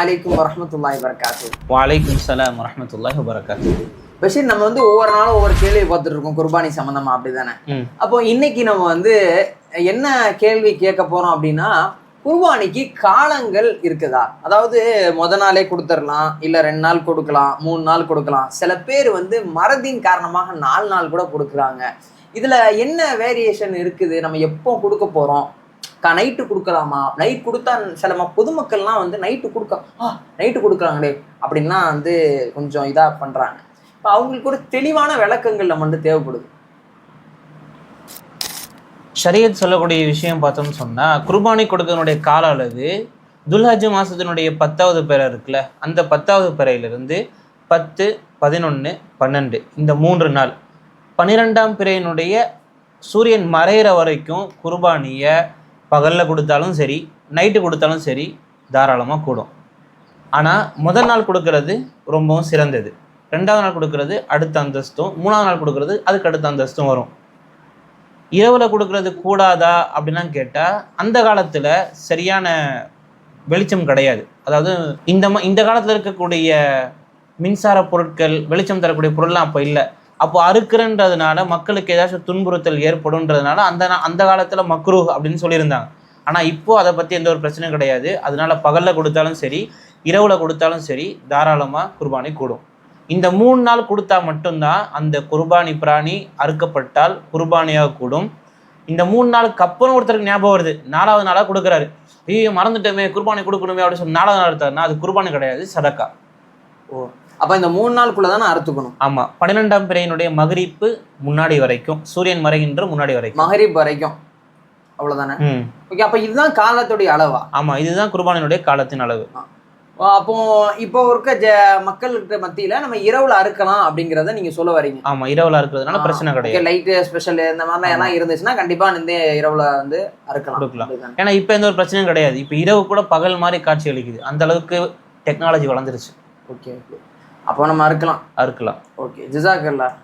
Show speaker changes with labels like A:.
A: அலைக்கும் வரஹ்மத்துல்லாஹி வபரகாத்துஹு.
B: வலைக்கும் சலாம் வரஹ்மத்துல்லாஹி வபரகாத்துஹு.
A: பஷீர், நம்ம ஒவ்வொரு நாளும் ஒவ்வொரு கேள்வி பார்த்துட்டு இருக்கோம் குர்பானி சம்பந்தமா, அப்படிதானே? அப்போ இன்னைக்கு நம்ம என்ன கேள்வி கேட்க போறோம் அப்படின்னா, குர்பானிக்கு காலங்கள் இருக்குதா? அதாவது நாளே கொடுத்துடலாம், இல்ல 2 நாள் கொடுக்கலாம், 3 நாள் கொடுக்கலாம். சில பேர் மறதியின் காரணமாக 4 நாள் கூட கொடுக்குறாங்க. இதுல என்ன வேரியேஷன் இருக்குது? நம்ம எப்போ கொடுக்க போறோம்? நைட்டு கொடுக்கலாமா? நைட் கொடுத்தா சில பொதுமக்கள்லாம் நைட்டு நைட்டு கொடுக்குறாங்களே அப்படின்லாம் கொஞ்சம் இதா பண்றாங்க. இப்போ அவங்களுக்கு ஒரு தெளிவான விளக்கங்கள் நம்ம தேவைப்படுது.
B: ஷரியத் சொல்லக்கூடிய விஷயம் பார்த்தோம்னு சொன்னா, குர்பானி கொடுக்கறனுடைய கால அளவு துல்ஹஜ் மாசத்தினுடைய 10வது பிறை இருக்குல்ல, அந்த 10வது பிறையிலிருந்து 10, 11, 12 இந்த 3 நாள், 12ஆம் பிறையினுடைய சூரியன் மறையிற வரைக்கும் குர்பானியை பகலில் கொடுத்தாலும் சரி, நைட்டு கொடுத்தாலும் சரி, தாராளமாக கூடும். ஆனால் முதல் நாள் கொடுக்கறது ரொம்பவும் சிறந்தது. 2வது நாள் கொடுக்கறது அடுத்த அந்தஸ்தும், 3வது நாள் கொடுக்கறது அதுக்கு அடுத்த அந்தஸ்தும் வரும். இரவில் கொடுக்கறது கூடாதா அப்படின்லாம் கேட்டால், அந்த காலத்தில் சரியான வெளிச்சம் கிடையாது. அதாவது இந்த காலத்தில் இருக்கக்கூடிய மின்சார பொருட்கள், வெளிச்சம் தரக்கூடிய பொருள்லாம் அப்போ இல்லை. அப்போ அறுக்கிறன்றதுனால மக்களுக்கு ஏதாச்சும் துன்புறுத்தல் ஏற்படும்ன்றதுனால அந்த காலத்தில் மக்ரூஹ் அப்படின்னு சொல்லியிருந்தாங்க. ஆனால் இப்போ அதை பற்றி எந்த ஒரு பிரச்சனையும் கிடையாது. அதனால பகலில் கொடுத்தாலும் சரி, இரவில் கொடுத்தாலும் சரி, தாராளமாக குர்பானி கூடும். இந்த 3 நாள் கொடுத்தா மட்டும்தான் அந்த குர்பானி பிராணி அறுக்கப்பட்டால் குர்பானியாக கூடும். இந்த 3 நாளுக்கு அப்புறம் ஒருத்தருக்கு ஞாபகம் வருது, 4வது நாளாக கொடுக்குறாரு, ஐயோ மறந்துட்டோமே குர்பானி கொடுக்கணுமே அப்படின்னு சொல்லி 4வது நாள் எடுத்தாருன்னா அது குர்பானி கிடையாது, சதக்கா.
A: ஓ, அப்போ இந்த 3 நாளுக்குள்ளதானே அறுத்துக்கணும்?
B: ஆமாம், 12ஆம் பிறையினுடைய மகரிப்பு முன்னாடி வரைக்கும், சூரியன் மறைகின்ற முன்னாடி வரைக்கும்,
A: மகரிப் வரைக்கும், அவ்வளோதானே? ஓகே, அப்போ இதுதான் காலத்துடைய அளவா?
B: ஆமாம், இதுதான் குர்பானினுடைய காலத்தின் அளவு.
A: அப்போ இப்போ இருக்க மக்களுக்கு மத்தியில நம்ம இரவுல அறுக்கலாம் அப்படிங்கிறத நீங்க சொல்ல வரீங்க?
B: ஆமா, இரவுல அறுக்கிறதுனால பிரச்சனை கிடையாது.
A: லைட் ஸ்பெஷல் இந்த மாதிரிலாம் எல்லாம் இருந்துச்சுன்னா கண்டிப்பா இரவுல அறுக்கலாம்.
B: ஏன்னா இப்ப எந்த ஒரு பிரச்சனையும் கிடையாது. இப்ப இரவு கூட பகல் மாதிரி காட்சி அளிக்குது, அந்த அளவுக்கு டெக்னாலஜி வளர்ந்துருச்சு.
A: ஓகே, அப்போ நம்ம அறுக்கலாம்.
B: ஓகே,
A: ஜஸாக்கல்லாஹ்.